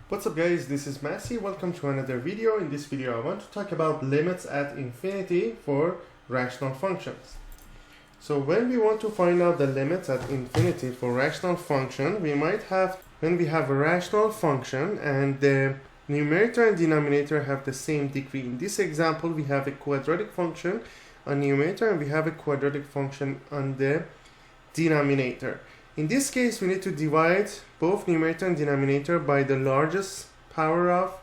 What's up guys, this is Massey. Welcome to another video. In this video I want to talk about limits at infinity for rational functions. So when we want to find out the limits at infinity for rational function, when we have a rational function and the numerator and denominator have the same degree. In this example we have a quadratic function on numerator and we have a quadratic function on the denominator. In this case, we need to divide both numerator and denominator by the largest power of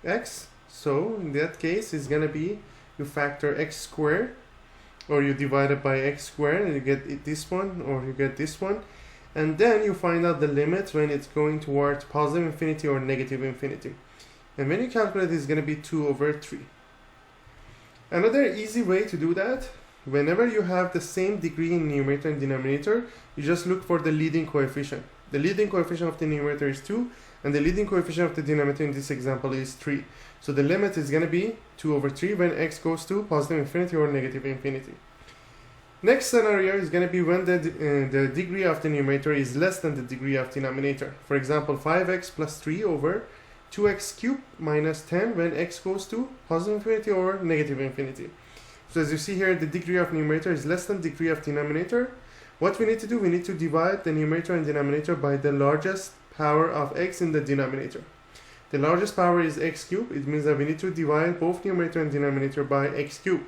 x. So in that case, it's going to be you factor x squared, or you divide it by x squared and you get this one, or you get this one. And then you find out the limit when it's going towards positive infinity or negative infinity. And when you calculate, it's going to be 2 over 3. Another easy way to do that, whenever you have the same degree in numerator and denominator, you just look for the leading coefficient. The leading coefficient of the numerator is 2, and the leading coefficient of the denominator in this example is 3. So the limit is going to be 2 over 3 when x goes to positive infinity or negative infinity. Next scenario is going to be when the degree of the numerator is less than the degree of denominator. For example, 5x plus 3 over 2x cubed minus 10 when x goes to positive infinity or negative infinity. So as you see here, the degree of numerator is less than degree of denominator. What we need to do, we need to divide the numerator and denominator by the largest power of x in the denominator. The largest power is x cubed. It means that we need to divide both numerator and denominator by x cubed.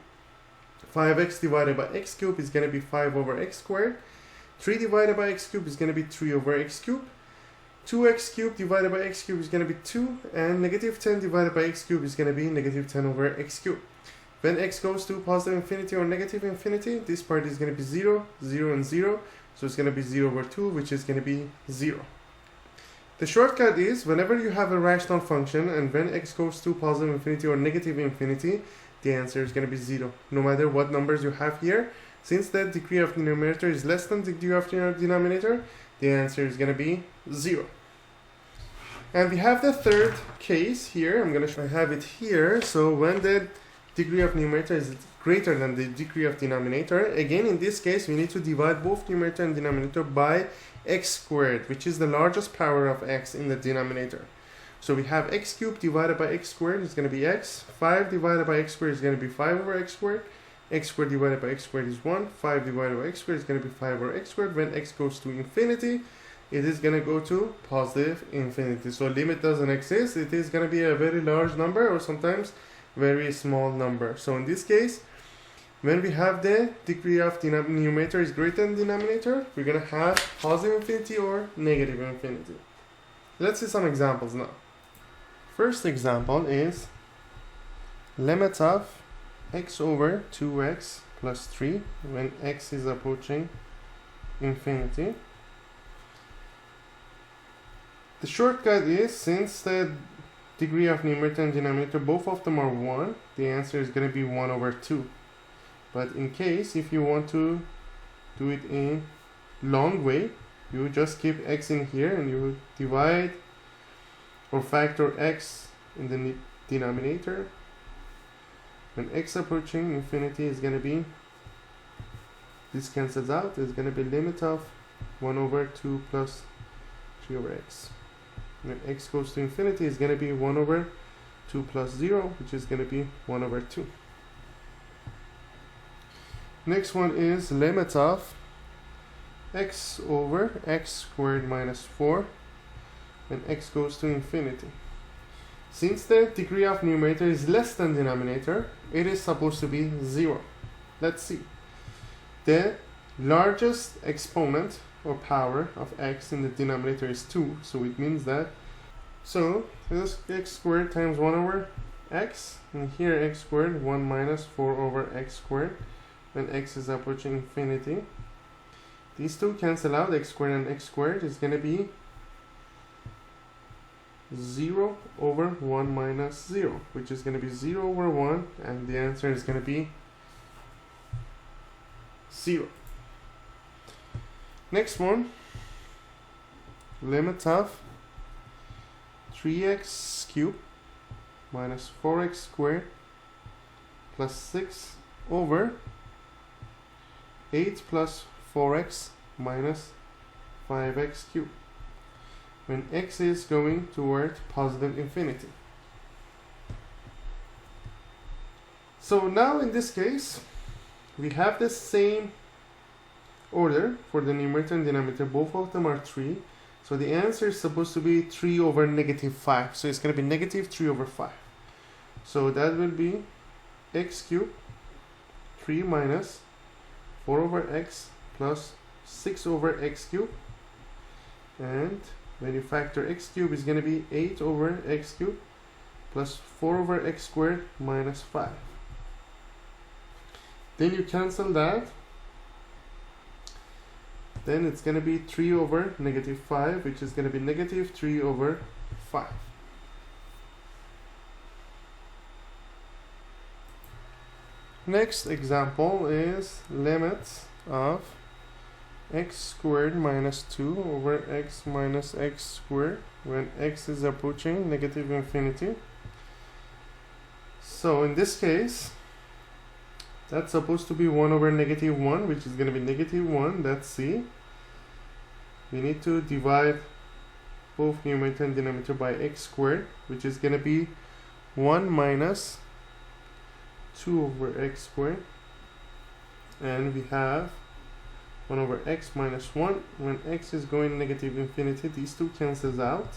5x divided by x cubed is going to be 5 over x squared. 3 divided by x cubed is going to be 3 over x cubed. 2x cubed divided by x cubed is going to be 2. And negative 10 divided by x cubed is going to be negative 10 over x cubed. When x goes to positive infinity or negative infinity, this part is going to be 0, 0 and 0. So it's going to be 0 over 2, which is going to be 0. The shortcut is, whenever you have a rational function and when x goes to positive infinity or negative infinity, the answer is going to be 0. No matter what numbers you have here, since the degree of the numerator is less than the degree of the denominator, the answer is going to be 0. And we have the third case here. I have it here. So when the degree of numerator is greater than the degree of denominator, again in this case we need to divide both numerator and denominator by x squared, which is the largest power of x in the denominator. So we have x cubed divided by x squared is going to be x. 5 divided by x squared is going to be 5 over x squared. X squared divided by x squared is 1. 5 divided by x squared is going to be 5 over x squared. When x goes to infinity, it is going to go to positive infinity. So limit doesn't exist. It is going to be a very large number, or sometimes very small number. So in this case, when we have the degree of the numerator is greater than denominator, we're going to have positive infinity or negative infinity. Let's see some examples now. First example is limit of x over 2x plus 3 when x is approaching infinity. The shortcut is, since the degree of numerator and denominator, both of them are 1, the answer is going to be 1 over 2. But in case, if you want to do it in long way, you just keep x in here and you divide or factor x in the denominator. When x approaching infinity is going to be, this cancels out, it's going to be limit of 1 over 2 plus 3 over x. When x goes to infinity, is going to be 1 over 2 plus 0, which is going to be 1 over 2. Next one is limit of x over x squared minus 4 when x goes to infinity. Since the degree of numerator is less than denominator, it is supposed to be 0. Let's see. The largest exponent or power of x in the denominator is 2, so it means that, so this x squared times 1 over x, and here x squared 1 minus 4 over x squared when x is approaching infinity. These two cancel out, x squared and x squared is going to be 0 over 1 minus 0, which is going to be 0 over 1, and the answer is going to be 0. Next one, limit of 3x cubed minus 4x squared plus 6 over 8 plus 4x minus 5x cubed. when x is going toward positive infinity. So now in this case, we have the same order for the numerator and denominator. Both of them are 3. So the answer is supposed to be 3 over negative 5. So it's going to be negative 3 over 5. So that will be x cubed 3 minus 4 over x plus 6 over x cubed. And when you factor x cubed, is going to be 8 over x cubed plus 4 over x squared minus 5. Then you cancel that. Then it's going to be 3 over negative 5, which is going to be negative 3 over 5. Next example is limits of x squared minus 2 over x minus x squared when x is approaching negative infinity. So in this case, that's supposed to be 1 over negative 1, which is going to be negative 1. That's C. We need to divide both numerator and denominator by x squared, which is going to be 1 minus 2 over x squared. And we have 1 over x minus 1. When x is going negative infinity, these two cancels out.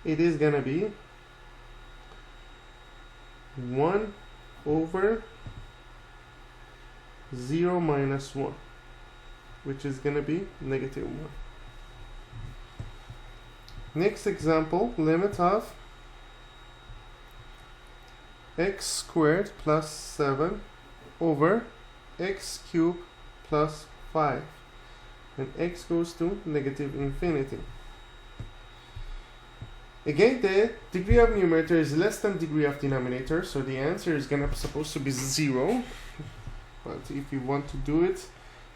It is going to be 1 over 0 minus 1, which is going to be negative 1. Next example, limit of x squared plus 7 over x cubed plus 5 when x goes to negative infinity. Again, the degree of numerator is less than degree of denominator, so the answer is supposed to be 0. But if you want to do it,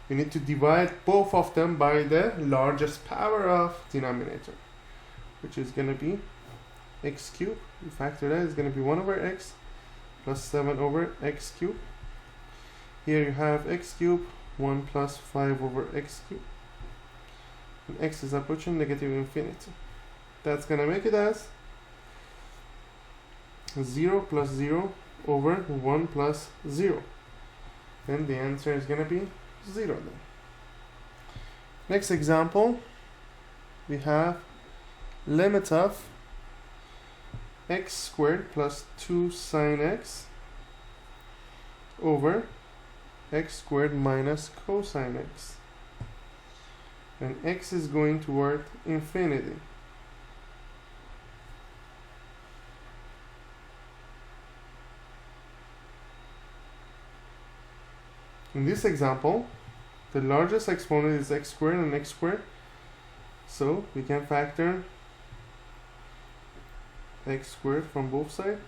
you need to divide both of them by the largest power of denominator, which is going to be x cubed. You factor that, is going to be 1 over x plus 7 over x cubed. Here you have x cubed, 1 plus 5 over x cubed. And x is approaching negative infinity. That's going to make it as 0 plus 0 over 1 plus 0. Then the answer is going to be 0 then. Next example, we have limit of x squared plus 2 sine x over x squared minus cosine x. And x is going toward infinity. In this example, the largest exponent is x squared and x squared, so we can factor x squared from both sides.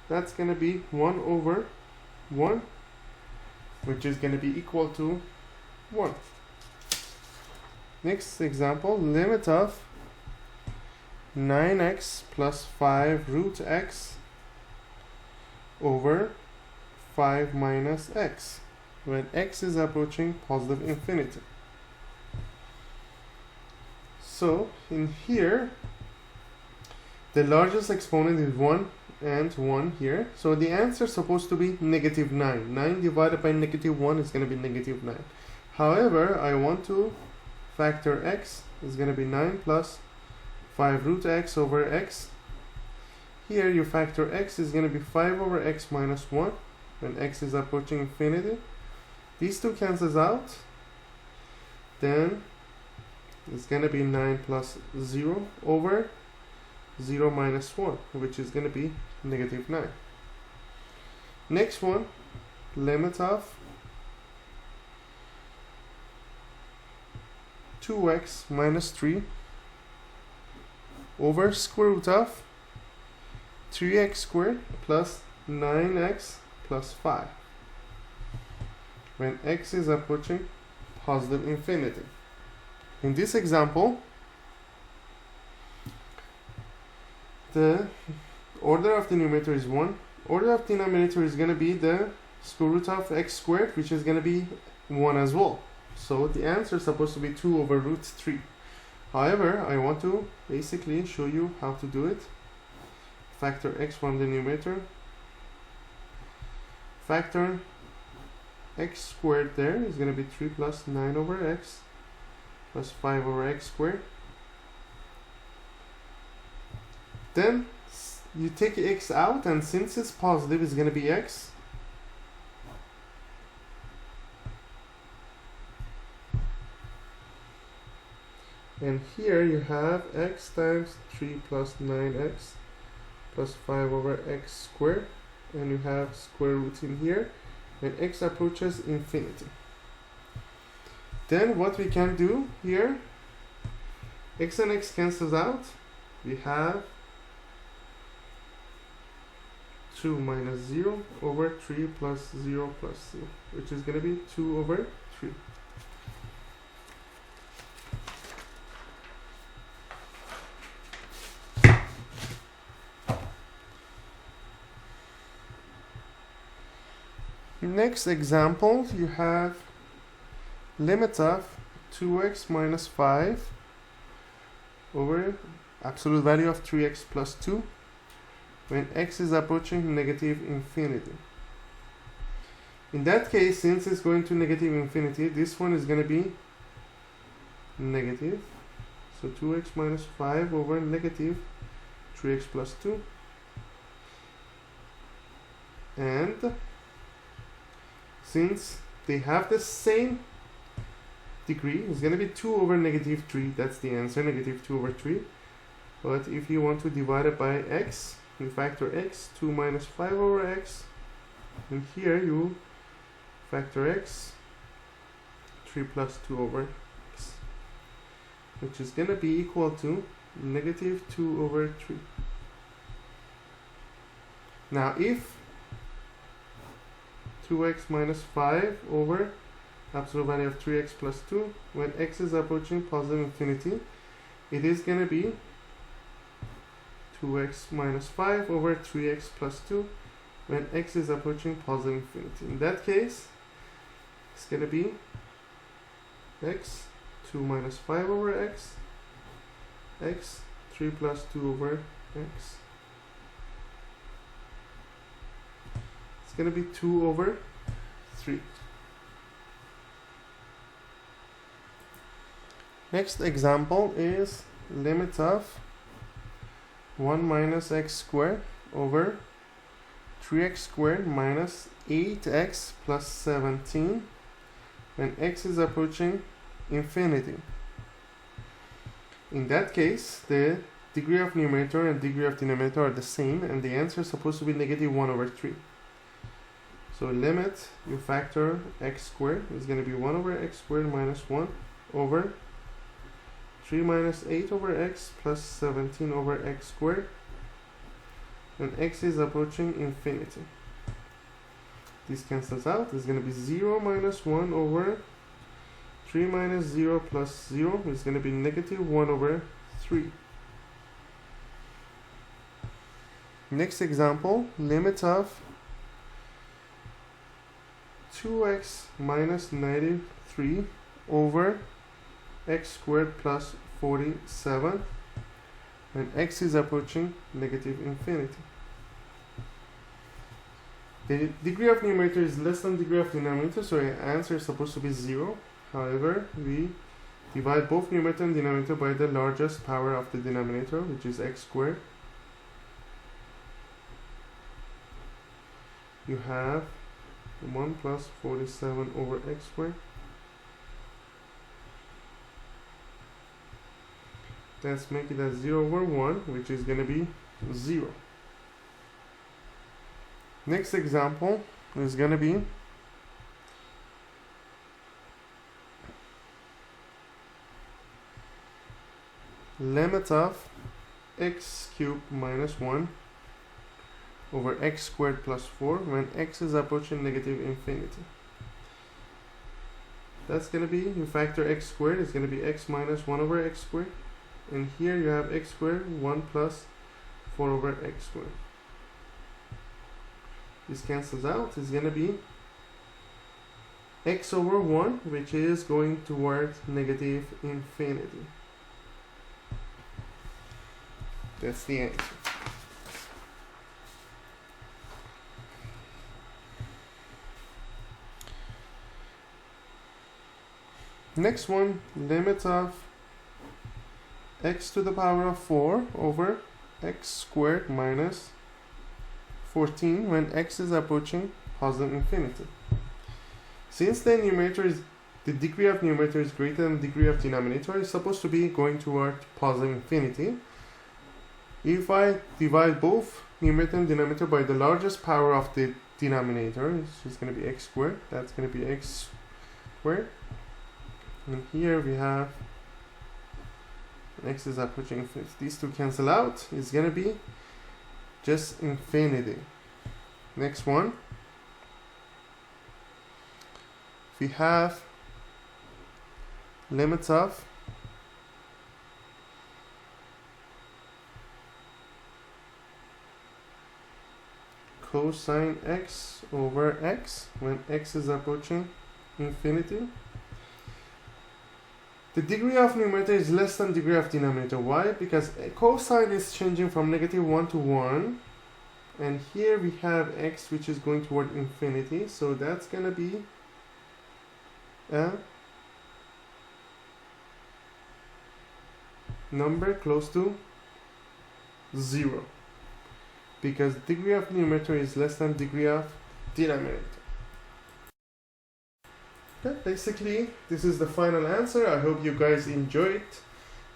That's going to be 1 over 1, which is going to be equal to 1. Next example, limit of 9x plus 5 root x over 5 minus x when x is approaching positive infinity. So in here, the largest exponent is 1 and 1 here. So the answer is supposed to be negative 9. 9 divided by negative 1 is going to be negative 9. However, I want to factor x, is going to be 9 plus 5 root x over x. Here you factor x is going to be 5 over x minus 1 when x is approaching infinity. These two cancels out. Then it's going to be 9 plus 0 over 0 minus 1, which is going to be negative 9. Next one, limit of 2x minus 3 over square root of 3x squared plus 9x plus 5 when x is approaching positive infinity. In this example, the order of the numerator is 1. Order of denominator is going to be the square root of x squared, which is going to be 1 as well. So the answer is supposed to be 2 over root 3. However, I want to basically show you how to do it. Factor x from the numerator. Factor x squared there is going to be 3 plus 9 over x plus 5 over x squared. Then you take x out, and since it's positive, it's going to be x. And here you have x times 3 plus 9x plus 5 over x squared, and you have square root in here, and x approaches infinity. Then what we can do here, x and x cancels out. We have 2 minus 0 over 3 plus 0 plus 0, which is going to be 2 over 3. Next example, you have limit of 2x minus 5 over absolute value of 3x plus 2 when x is approaching negative infinity. In that case, since it's going to negative infinity, this one is going to be negative. So 2x minus 5 over negative 3x plus 2. And since they have the same degree, it's going to be 2 over negative 3. That's the answer, negative 2 over 3. But if you want to divide it by x, you factor x, 2 minus 5 over x. And here you factor x, 3 plus 2 over x, which is going to be equal to negative 2 over 3. Now if 2x minus 5 over absolute value of 3x plus 2, when x is approaching positive infinity, it is going to be 2x minus 5 over 3x plus 2 when x is approaching positive infinity. In that case, it's going to be x, 2 minus 5 over x, x, 3 plus 2 over x. It's going to be 2 over 3. Next example is limit of 1 minus x squared over 3x squared minus 8x plus 17 when x is approaching infinity. In that case, the degree of numerator and degree of denominator are the same, and the answer is supposed to be negative 1 over 3. So limit, you factor x squared is going to be 1 over x squared minus 1 over 3 minus 8 over x plus 17 over x squared when x is approaching infinity. This cancels out. It's going to be 0 minus 1 over 3 minus 0 plus 0 is going to be negative 1 over 3. Next example, limit of 2x minus 93 over x squared plus 47 when x is approaching negative infinity. The degree of numerator is less than degree of denominator, so the answer is supposed to be 0. However, we divide both numerator and denominator by the largest power of the denominator, which is x squared. You have 1 plus 47 over x squared. Let's make it as 0 over 1, which is going to be 0. Next example is going to be limit of x cubed minus 1 over x squared plus 4 when x is approaching negative infinity. That's going to be, you factor x squared, is going to be x minus 1 over x squared. And here you have x squared, 1 plus 4 over x squared. This cancels out. It's going to be x over 1, which is going towards negative infinity. That's the answer. Next one, limit of x to the power of 4 over x squared minus 14 when x is approaching positive infinity. Since the degree of numerator is greater than the degree of denominator, it's supposed to be going toward positive infinity. If I divide both numerator and denominator by the largest power of the denominator, which is going to be x squared, that's going to be x squared. And here we have x is approaching infinity. These two cancel out. It's going to be just infinity. Next one. We have limits of cosine x over x when x is approaching infinity. The degree of numerator is less than degree of denominator. Why? Because cosine is changing from negative 1 to 1. And here we have x which is going toward infinity. So that's going to be a number close to 0. Because degree of numerator is less than degree of denominator. Okay, basically, this is the final answer. I hope you guys enjoyed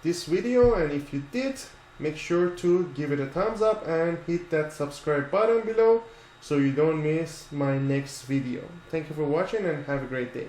this video, and if you did, make sure to give it a thumbs up and hit that subscribe button below so you don't miss my next video. Thank you for watching and have a great day.